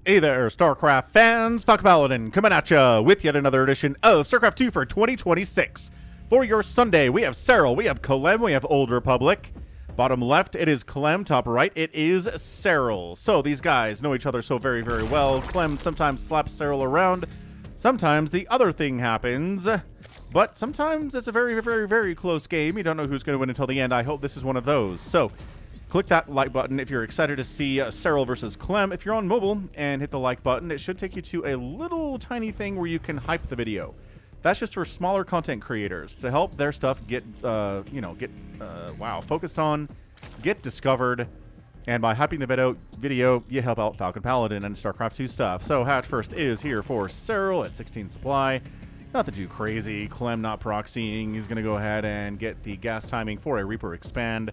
Hey there, StarCraft fans. Falcon Paladin coming at ya with yet another edition of StarCraft 2 for 2026. For your Sunday, we have Serral, we have Clem, we have Old Republic. Bottom left, it is Clem. Top right, it is Serral. So these guys know each other so very, very well. Clem sometimes slaps Serral around. Sometimes the other thing happens. But sometimes it's a very, very, very close game. You don't know who's going to win until the end. I hope this is one of those. So click that like button if you're excited to see Serral versus Clem. If you're on mobile and hit the like button, it should take you to a little tiny thing where you can hype the video. That's just for smaller content creators to help their stuff get, focused on, get discovered. And by hyping the video, you help out Falcon Paladin and StarCraft 2 stuff. So Hatch First is here for Serral at 16 supply. Nothing too crazy. Clem not proxying. He's going to go ahead and get the gas timing for a Reaper expand.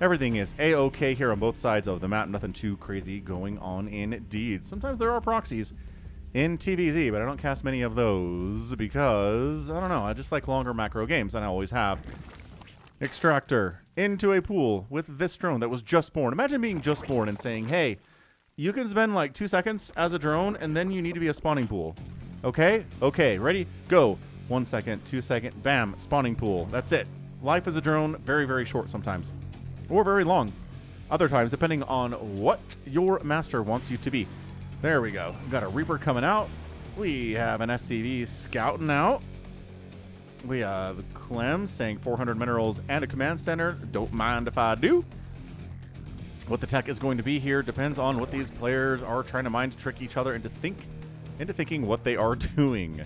Everything is A-OK here on both sides of the map. Nothing too crazy going on indeed. Sometimes there are proxies in TVZ, but I don't cast many of those because, I don't know, I just like longer macro games, and I always have. Extractor into a pool with this drone that was just born. Imagine being just born and saying, hey, you can spend like 2 seconds as a drone, and then you need to be a spawning pool. Okay? Okay, ready? Go. 1 second, 2 second, bam, spawning pool. That's it. Life as a drone, very, very short sometimes. Or very long. Other times, depending on what your master wants you to be. There we go. We've got a Reaper coming out. We have an SCV scouting out. We have Clem saying 400 minerals and a command center. Don't mind if I do. What the tech is going to be here depends on what these players are trying to mind to trick each other into thinking what they are doing.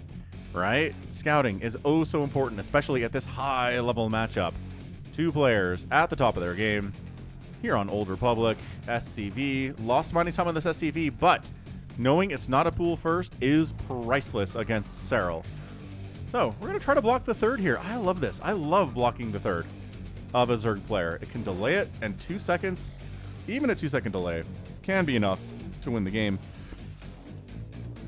Right? Scouting is oh so important, especially at this high level matchup. 2 players at the top of their game here on Old Republic. SCV lost mining time on this SCV, but knowing it's not a pool first is priceless against Serral. So we're going to try to block the third here. I love this. I love blocking the third of a Zerg player. It can delay it, and 2 seconds, even a 2-second delay, can be enough to win the game.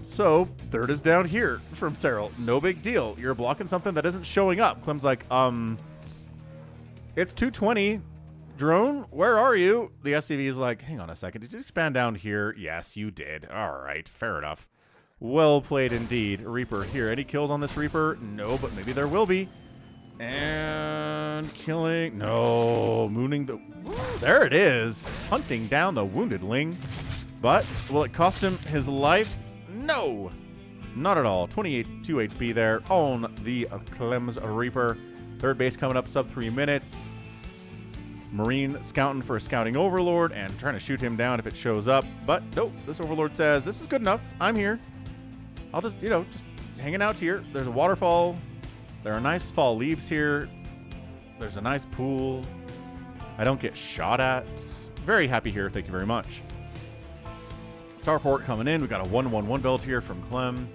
So third is down here from Serral. No big deal. You're blocking something that isn't showing up. Clem's like, it's 220. Drone, where are you? The SCV is like, hang on a second. Did you expand down here? Yes, you did. All right, fair enough. Well played indeed. Reaper here. Any kills on this Reaper? No, but maybe there will be. And killing. No, mooning the. There it is. Hunting down the wounded Ling. But will it cost him his life? No, not at all. 28, 2 HP there on the Clem's Reaper. Third base coming up sub 3 minutes. Marine scouting for a scouting overlord and trying to shoot him down if it shows up. But nope, this overlord says, this is good enough. I'm here. I'll just, just hanging out here. There's a waterfall. There are nice fall leaves here. There's a nice pool. I don't get shot at. Very happy here. Thank you very much. Starport coming in. We got a 1-1-1 build here from Clem.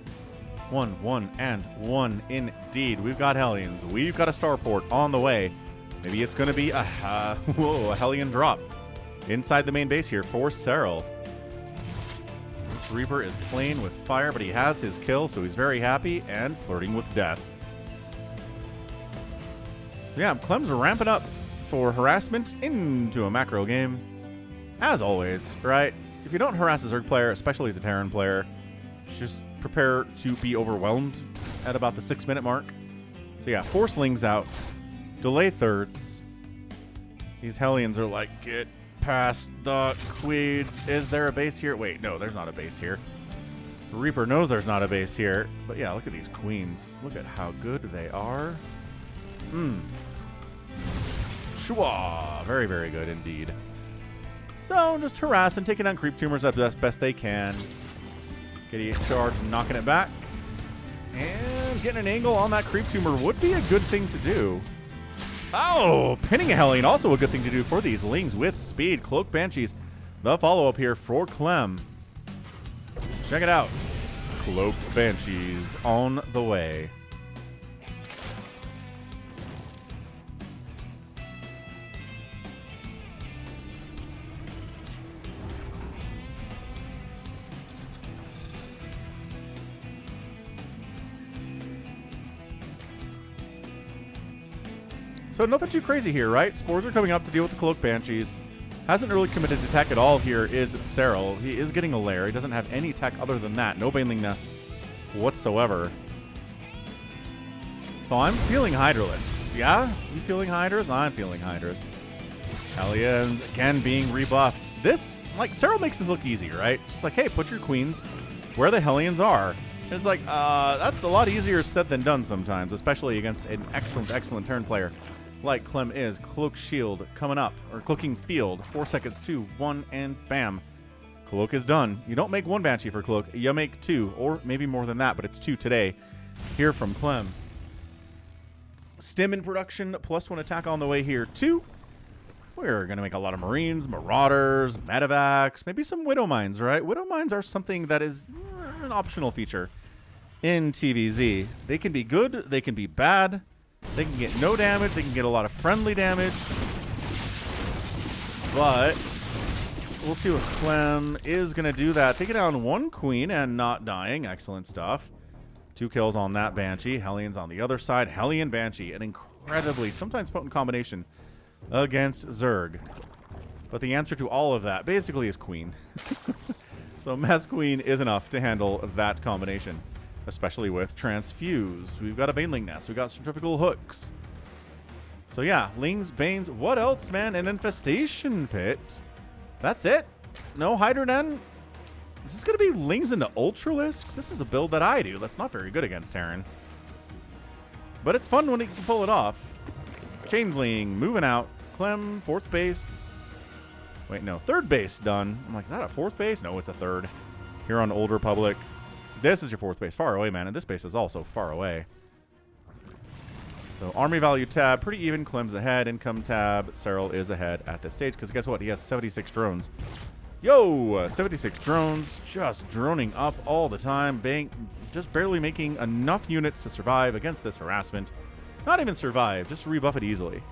1-1 and 1 indeed. We've got Hellions. We've got a Starport on the way. Maybe it's going to be a Hellion drop inside the main base here for Serral. This Reaper is playing with fire, but he has his kill, so he's very happy and flirting with death. So yeah, Clem's ramping up for harassment into a macro game. As always, right? If you don't harass a Zerg player, especially as a Terran player, just prepare to be overwhelmed at about the 6-minute mark. So yeah, 4 slings out. Delay thirds. These Hellions are like, get past the Queeds. Is there a base here? Wait, no, there's not a base here. Reaper knows there's not a base here. But yeah, look at these Queens. Look at how good they are. Shua. Very, very good indeed. So just harassing, taking down creep tumors as best they can. Getting charged and knocking it back. And getting an angle on that creep tumor would be a good thing to do. Oh, pinning a Hellion, also a good thing to do for these Lings with speed. Cloak Banshees, the follow-up here for Clem. Check it out. Cloak Banshees on the way. So nothing too crazy here, right? Spores are coming up to deal with the Cloak Banshees. hasn't really committed to tech at all here is Serral. He is getting a lair. He doesn't have any tech other than that. No Baneling Nest whatsoever. So I'm feeling Hydralisks. Yeah? You feeling Hydras? I'm feeling Hydras. Hellions, again, being rebuffed. This, like, Serral makes this look easy, right? It's just like, hey, put your queens where the Hellions are. And it's like, that's a lot easier said than done sometimes, especially against an excellent, excellent turn player like Clem is. Cloak Shield coming up, or Cloaking Field. 4 seconds, 2, 1, and bam. Cloak is done. You don't make 1 Banshee for Cloak. You make 2, or maybe more than that, but it's 2 today here from Clem. Stim in production, +1 attack on the way here, too. We're going to make a lot of Marines, Marauders, Medevacs, maybe some Widow Mines, right? Widow Mines are something that is an optional feature in TVZ. They can be good, they can be bad, they can get no damage, they can get a lot of friendly damage. But we'll see what Clem is going to do that. Taking down 1 Queen and not dying. Excellent stuff. 2 kills on that Banshee. Hellions on the other side. Hellion Banshee, an incredibly, sometimes potent combination against Zerg. But the answer to all of that basically is Queen. So Mass Queen is enough to handle that combination, especially with Transfuse. We've got a Baneling Nest. We've got Centrifugal Hooks. So yeah, Lings, Banes, what else, man? An Infestation Pit. That's it? No Hydroden? Is this going to be Lings into Ultralisks? This is a build that I do. That's not very good against Terran. But it's fun when he can pull it off. Changeling, moving out. Clem, 4th base. Wait, no, 3rd base done. I'm like, is that a 4th base? No, it's a 3rd. Here on Old Republic. This is your 4th base. Far away, man. And this base is also far away. So army value tab, pretty even. Clem's ahead. Income tab, Serral is ahead at this stage. Because guess what? He has 76 drones. Yo, 76 drones, just droning up all the time. Just barely making enough units to survive against this harassment. Not even survive, just rebuff it easily.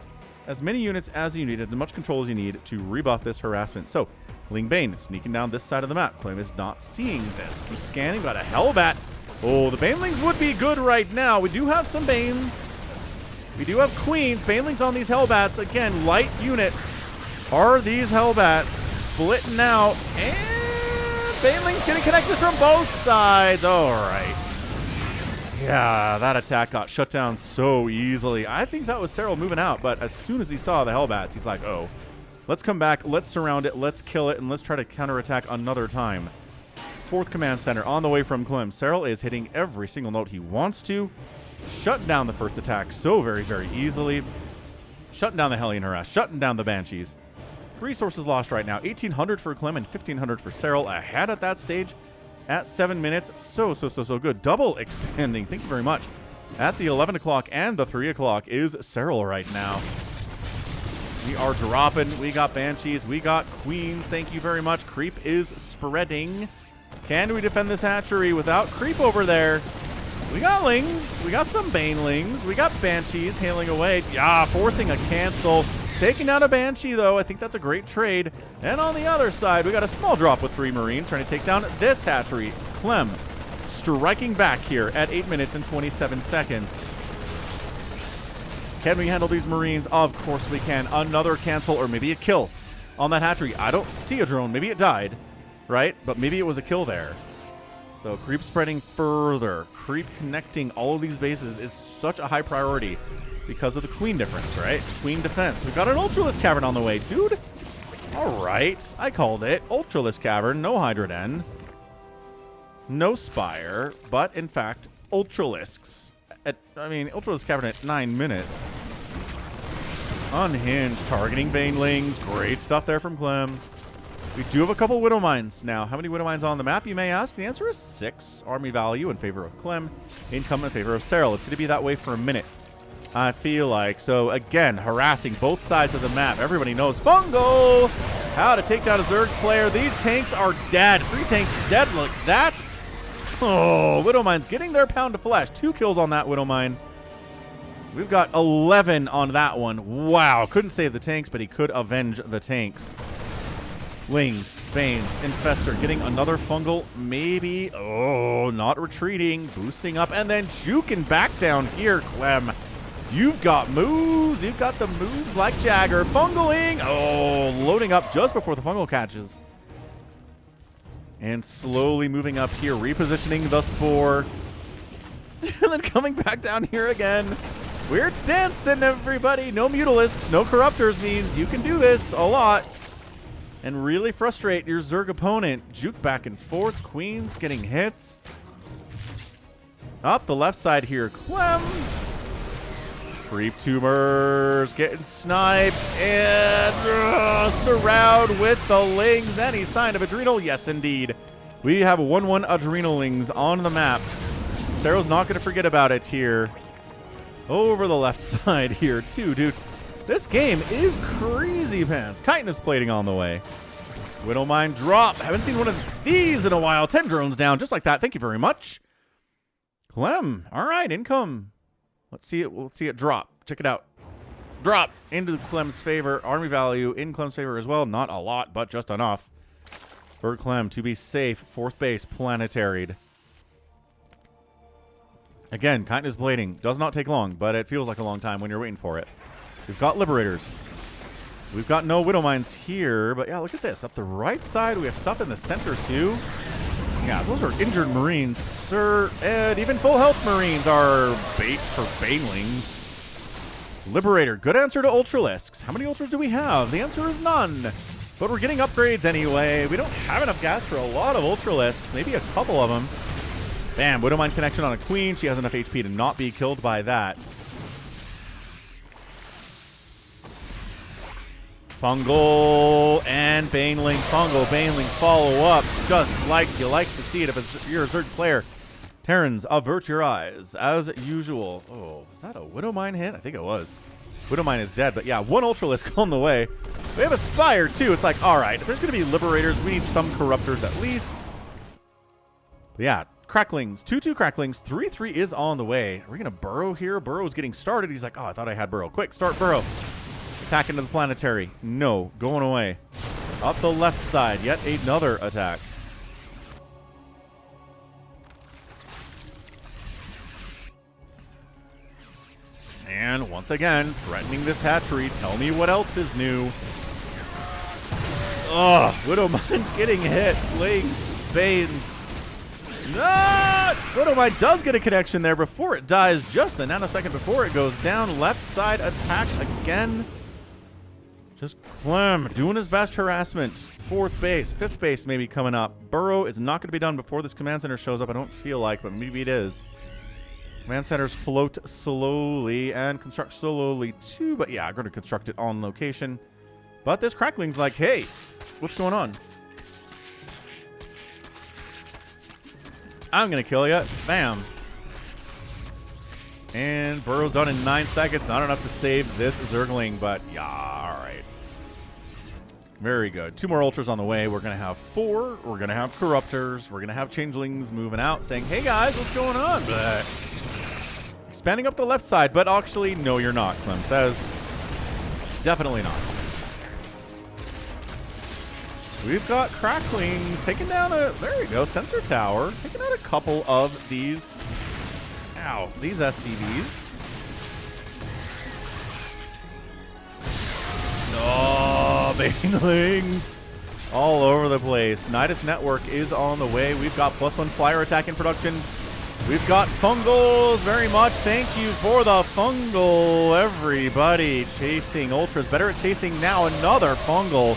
As many units as you need, as much control as you need to rebuff this harassment. So, Ling Bane sneaking down this side of the map. Clem is not seeing this. He's scanning, got a Hellbat. Oh, the Banelings would be good right now. We do have some Banes. We do have Queens. Banelings on these Hellbats. Again, light units are these Hellbats. Splitting out, and Baneling's getting connected from both sides. All right. Yeah, that attack got shut down so easily. I think that was Serral moving out, but as soon as he saw the Hellbats, he's like, oh, let's come back, let's surround it, let's kill it, and let's try to counterattack another time. 4th command center on the way from Clem. Serral is hitting every single note he wants to. Shutting down the first attack so very, very easily. Shutting down the Hellion Harass, shutting down the Banshees. Resources lost right now. 1,800 for Clem and 1,500 for Serral. Ahead at that stage at 7 minutes. So good. Double expanding. Thank you very much. At the 11 o'clock and the 3 o'clock is Serral right now. We are dropping. We got Banshees. We got Queens. Thank you very much. Creep is spreading. Can we defend this hatchery without Creep over there? We got Lings. We got some Banelings. We got Banshees hailing away. Yeah, forcing a cancel. Taking down a Banshee, though. I think that's a great trade. And on the other side, we got a small drop with 3 Marines trying to take down this hatchery. Clem striking back here at 8 minutes and 27 seconds. Can we handle these Marines? Of course we can. Another cancel or maybe a kill on that hatchery. I don't see a drone. Maybe it died, right? But maybe it was a kill there. So Creep spreading further. Creep connecting all of these bases is such a high priority because of the Queen difference, right? Queen defense. We got an Ultralisk Cavern on the way. Dude, all right. I called it. Ultralisk Cavern, no Hydroden, no Spire, but in fact, Ultralisks. Ultralisk Cavern at 9 minutes. Unhinged, targeting Banelings. Great stuff there from Clem. We do have a couple Widow Mines now. How many Widow Mines on the map, you may ask? The answer is 6. Army value in favor of Clem. Income in favor of Serral. It's going to be that way for a minute, I feel like. So, again, harassing both sides of the map. Everybody knows Fungal! How to take down a Zerg player. These tanks are dead. 3 tanks dead like that. Oh, Widow Mine's getting their pound of flesh. 2 kills on that Widow Mine. We've got 11 on that one. Wow. Couldn't save the tanks, but he could avenge the tanks. Lings, Banes, Infestor getting another Fungal. Maybe. Oh, not retreating. Boosting up and then juking back down here, Clem. You've got moves. You've got the moves like Jagger. Fungling. Oh, loading up just before the fungal catches. And slowly moving up here, repositioning the Spore. And then coming back down here again. We're dancing, everybody. No Mutalisks, no Corruptors means you can do this a lot. And really frustrate your Zerg opponent. Juke back and forth. Queens getting hits. Up the left side here, Clem. Creep tumors getting sniped. And Serral with the Lings. Any sign of Adrenal? Yes, indeed. We have 1-1 Adrenalings on the map. Serral's not going to forget about it here. Over the left side here, too, dude. This game is crazy pants. Chitinous plating on the way. Widowmine drop. Haven't seen one of these in a while. 10 drones down, just like that. Thank you very much. Clem. All right, income. Let's see it. We'll see it drop. Check it out. Drop into Clem's favor. Army value in Clem's favor as well. Not a lot, but just enough for Clem to be safe. Fourth base planetaried. Again, Chitinous plating does not take long, but it feels like a long time when you're waiting for it. We've got Liberators. We've got no Widowmines here, but yeah, look at this. Up the right side, we have stuff in the center too. Yeah, those are injured Marines, sir. And even full health Marines are bait for Banelings. Liberator, good answer to Ultralisks. How many Ultras do we have? The answer is none. But we're getting upgrades anyway. We don't have enough gas for a lot of Ultralisks, maybe a couple of them. Bam, Widowmine connection on a Queen. She has enough HP to not be killed by that. Fungal and Baneling. Fungal, Baneling, follow up. Just like you like to see it if you're a Zerg player. Terrans, avert your eyes, as usual. Oh, is that a Widowmine hit? I think it was. Widowmine is dead, but yeah, one Ultralisk on the way. We have a Spire, too. It's like, all right, if there's going to be Liberators, we need some Corruptors at least. But yeah, Cracklings, 2-2 Cracklings, 3-3 is on the way. Are we going to burrow here? Burrow's getting started. He's like, oh, I thought I had burrow. Quick, start burrow. Attack into the planetary. No, going away. Up the left side, yet another attack. And once again, threatening this hatchery. Tell me what else is new. Ugh, Widowmine's getting hit. Lings, Banes. No! Widowmine does get a connection there before it dies. Just a nanosecond before it goes down. Left side attack again. Just Clem doing his best harassment. Fourth base, fifth base maybe coming up. Burrow is not going to be done before this command center shows up. I don't feel like, but maybe it is. Command centers float slowly and construct slowly too. But yeah, I'm going to construct it on location. But this Crackling's like, hey, what's going on? I'm going to kill you. Bam. And Burrow's done in 9 seconds. Not enough to save this Zergling, but yeah, all right. Very good. 2 more Ultras on the way. We're going to have 4. We're going to have Corruptors. We're going to have Changelings moving out saying, hey guys, what's going on? But expanding up the left side, but actually, no, you're not, Clem says. Definitely not. We've got Cracklings taking down a, there we go, sensor tower. Taking out a couple of these, ow, these SCVs. Oh, Banelings all over the place. Nidus Network is on the way. We've got +1 flyer attack in production. We've got Fungals very much. Thank you for the Fungal, everybody. Chasing Ultras. Better at chasing now. Another Fungal.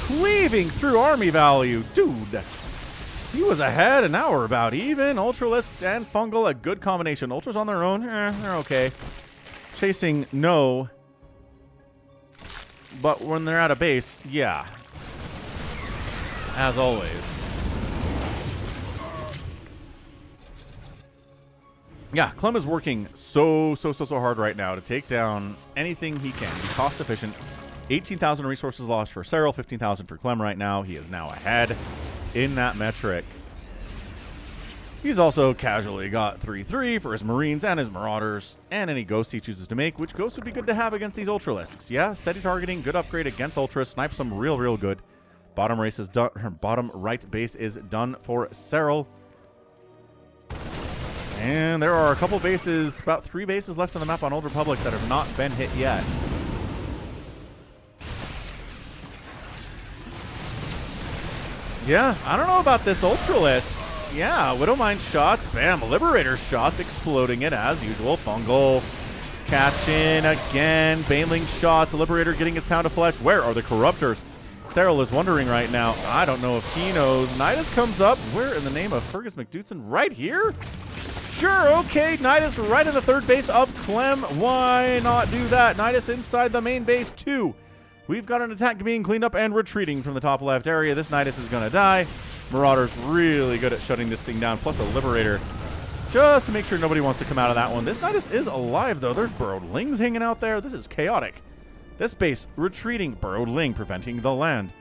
Cleaving through army value. Dude, he was ahead, and now we're about even. Ultralisks and Fungal, a good combination. Ultras on their own, they're okay. Chasing, no. But when they're at a base, yeah. As always. Yeah, Clem is working so hard right now to take down anything he can. Be cost efficient. 18,000 resources lost for Serral, 15,000 for Clem right now. He is now ahead in that metric. He's also casually got 3-3 for his Marines and his Marauders, and any ghosts he chooses to make, which ghosts would be good to have against these Ultralisks. Yeah, steady targeting, good upgrade against Ultras, snipe some real good. Bottom race is done. Bottom right base is done for Serral. And there are a couple bases, about 3 bases left on the map on Old Republic that have not been hit yet. Yeah, I don't know about this Ultralist. Yeah, Widowmine shots, bam, Liberator shots, exploding it as usual. Fungal catching again, Baneling shots, Liberator getting his pound of flesh. Where are the Corruptors? Serral is wondering right now. I don't know if he knows. Nidus comes up. Where in the name of Fergus McDoodson? Right here? Sure, okay, Nidus right in the third base of Clem. Why not do that? Nidus inside the main base too. We've got an attack being cleaned up and retreating from the top left area. This Nidus is going to die. Marauder's really good at shutting this thing down, plus a Liberator, just to make sure nobody wants to come out of that one. This Nidus is alive, though. There's Burrowed Lings hanging out there. This is chaotic. This base retreating. Burrowed Ling preventing the land.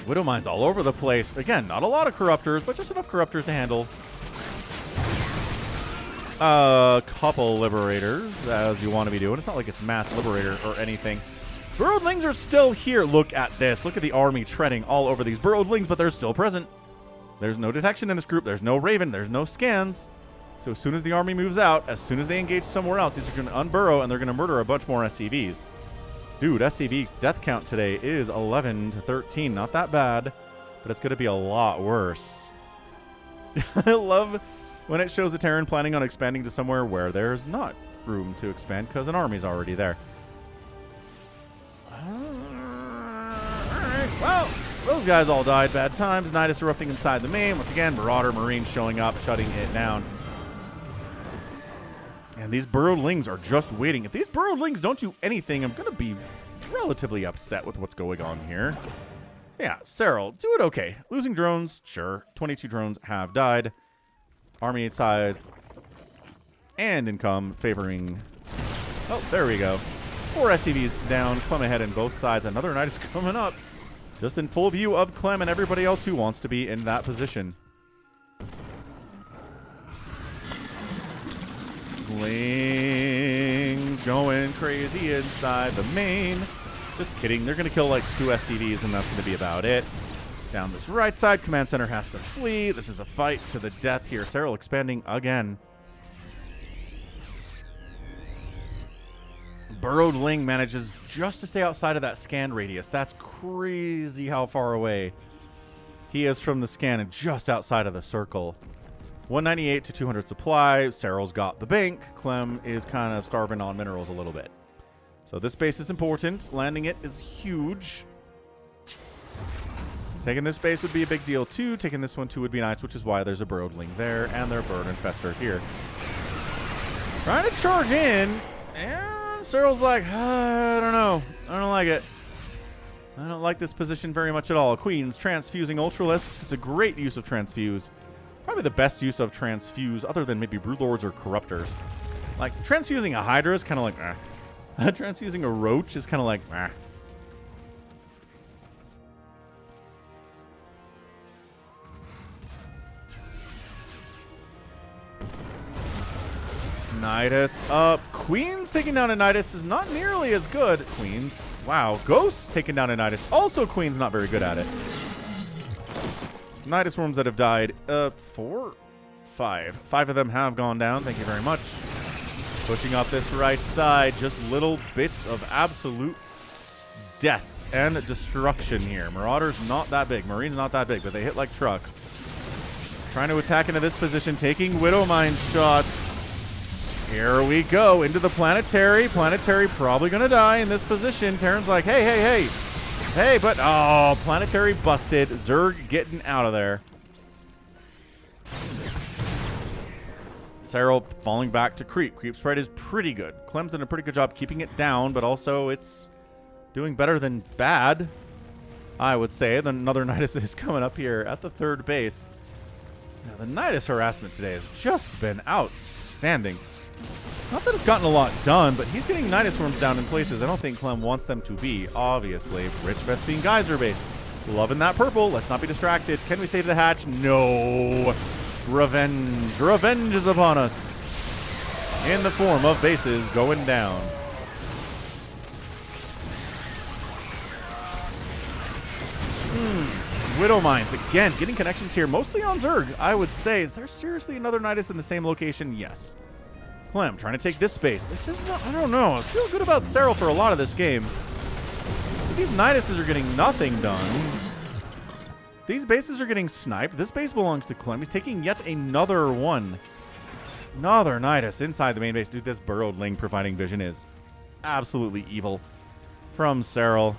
Widowmines all over the place. Again, not a lot of Corruptors, but just enough Corruptors to handle a couple Liberators, as you want to be doing. It's not like it's mass Liberator or anything. Burrowed Lings are still here. Look at this. Look at the army treading all over these Burrowed Lings, but they're still present. There's no detection in this group. There's no Raven. There's no scans. So as soon as the army moves out, as soon as they engage somewhere else, these are going to unburrow, and they're going to murder a bunch more SCVs. Dude, SCV death count today is 11 to 13. Not that bad, but it's going to be a lot worse. I love when it shows a Terran planning on expanding to somewhere where there's not room to expand because an army's already there. Alright, well, those guys all died. Bad times. Nidus erupting inside the main. Once again, Marauder Marine showing up, shutting it down. And these Burrowed Lings are just waiting. If these Burrowed Lings don't do anything, I'm going to be relatively upset with what's going on here. Yeah, Serral, do it okay. Losing drones, sure. 22 drones have died. Army size and income favoring... Oh, there we go. 4 SCVs down. Clem ahead in both sides. Another Knight is coming up. Just in full view of Clem and everybody else who wants to be in that position. Lings going crazy inside the main. Just kidding. They're going to kill like 2 SCVs, and that's going to be about it. Down this right side, Command Center has to flee. This is a fight to the death here. Serral expanding again. Burrowed Ling manages just to stay outside of that scan radius. That's crazy how far away he is from the scan and just outside of the circle. 198 to 200 supply. Serral's got the bank. Clem is kind of starving on minerals a little bit. So this base is important. Landing it is huge. Taking this base would be a big deal too. Taking this one too would be nice, which is why there's a Burrowed Ling there and their Bird Infestor here. Trying to charge in, and Serral's like, I don't know. I don't like it. I don't like this position very much at all. Queens transfusing Ultralisks. It's a great use of transfuse. Probably the best use of transfuse other than maybe Broodlords or Corruptors. Like, transfusing a Hydra is kind of like, eh. Transfusing a Roach is kind of like, eh. Nidus up. Queens taking down a Nidus is not nearly as good. Queens. Wow. Ghosts taking down a Nidus. Also, Queens not very good at it. Nidus worms that have died. 4? 5. 5 of them have gone down. Thank you very much. Pushing up this right side. Just little bits of absolute death and destruction here. Marauder's not that big. Marine's not that big, but they hit like trucks. Trying to attack into this position. Taking Widowmine shots. Here we go. Into the Planetary. Planetary probably going to die in this position. Terran's like, hey, hey, hey. Hey, but, oh, Planetary busted. Zerg getting out of there. Serral falling back to Creep. Creep spread is pretty good. Clem's done a pretty good job keeping it down, but also it's doing better than bad, I would say. Then another Nidus is coming up here at the third base. Now, the Nidus harassment today has just been outstanding. Not that it's gotten a lot done, but he's getting Nidus worms down in places I don't think Clem wants them to be, obviously. Rich Vespine Geyser base. Loving that purple. Let's not be distracted. Can we save the hatch? No. Revenge. Revenge is upon us. In the form of bases going down. Widow Mines, again, getting connections here, mostly on Zerg, I would say. Is there seriously another Nidus in the same location? Yes. Clem trying to take this space. This is not, I don't know. I feel good about Serral for a lot of this game. But these Niduses are getting nothing done. These bases are getting sniped. This base belongs to Clem. He's taking yet another one. Another Nidus inside the main base. Dude, this burrowed Ling providing vision is absolutely evil from Serral.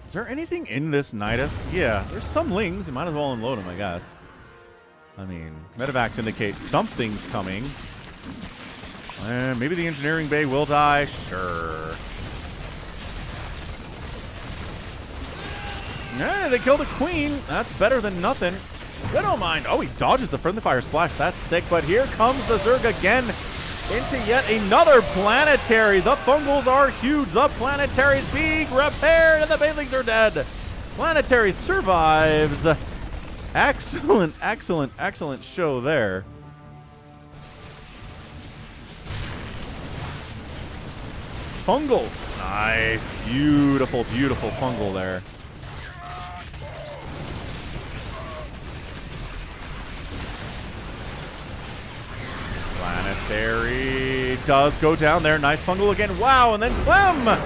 Is there anything in this Nidus? Yeah, there's some Lings. You might as well unload them, I guess. I mean, medevacs indicate something's coming. Maybe the engineering bay will die. Sure. Yeah, they killed the queen. That's better than nothing. I don't mind. Oh, he dodges the friendly fire splash. That's sick. But here comes the Zerg again into yet another planetary. The fungals are huge. The planetary's being repaired, and the banelings are dead. Planetary survives. Excellent, excellent, excellent show there. Fungal. Nice. Beautiful, beautiful fungal there. Planetary does go down there. Nice fungal again. Wow, and then Clem.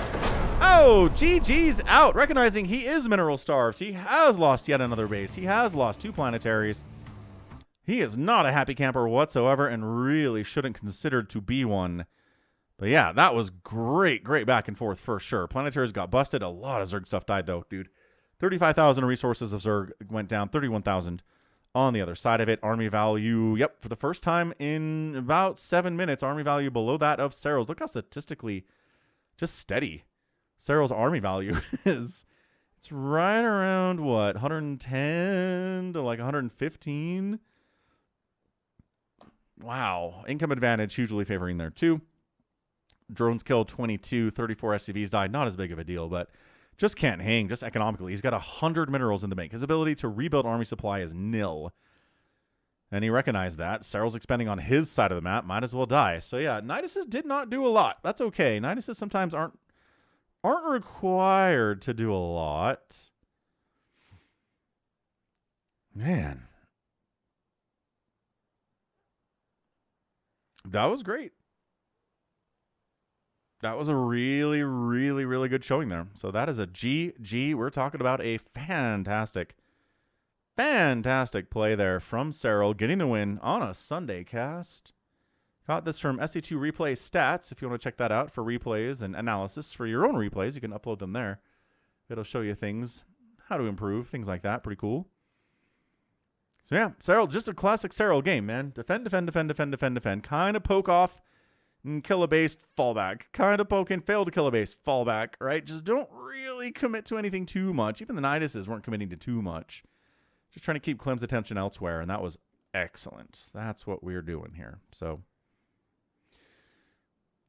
Oh, GG's out. Recognizing he is mineral starved. He has lost yet another base. He has lost 2 planetaries. He is not a happy camper whatsoever and really shouldn't consider to be one. But yeah, that was great. Great back and forth for sure. Planetaries got busted. A lot of Zerg stuff died though, dude. 35,000 resources of Zerg went down. 31,000 on the other side of it. Army value, yep, for the first time in about 7 minutes, army value below that of Serral's. Look how statistically just steady Serral's army value is. It's right around, what, 110 to like 115? Wow. Income advantage hugely favoring there too. Drones killed 22, 34 SCVs died. Not as big of a deal, but just can't hang, just economically. He's got 100 minerals in the bank. His ability to rebuild army supply is nil. And he recognized that. Serral's expanding on his side of the map. Might as well die. So yeah, Niduses did not do a lot. That's okay. Niduses sometimes aren't required to do a lot. Man. That was great. That was a really, really, really good showing there. So that is a GG. We're talking about a fantastic, fantastic play there from Serral, getting the win on a Sunday cast. Got this from SC2 Replay Stats. If you want to check that out for replays and analysis for your own replays, you can upload them there. It'll show you things, how to improve, things like that. Pretty cool. So yeah, Serral, just a classic Serral game, man. Defend, defend, defend, defend, defend, defend. Kind of poke off and kill a base, fall back. Kind of poke and fail to kill a base, fall back, right? Just don't really commit to anything too much. Even the Niduses weren't committing to too much. Just trying to keep Clem's attention elsewhere, and that was excellent. That's what we're doing here. So,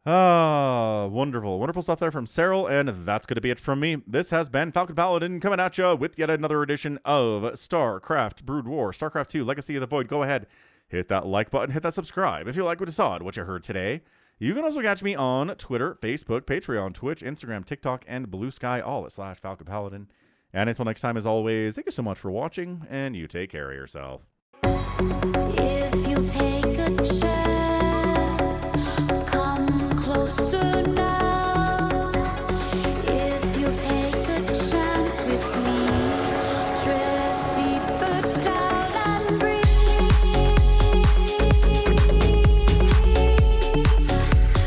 wonderful. Wonderful stuff there from Serral, and that's going to be it from me. This has been Falcon Paladin coming at you with yet another edition of StarCraft Brood War. StarCraft 2, Legacy of the Void. Go ahead, hit that like button, hit that subscribe if you like what you saw and what you heard today. You can also catch me on Twitter, Facebook, Patreon, Twitch, Instagram, TikTok, and Blue Sky, all at /Falcon Paladin. And until next time, as always, thank you so much for watching, and you take care of yourself.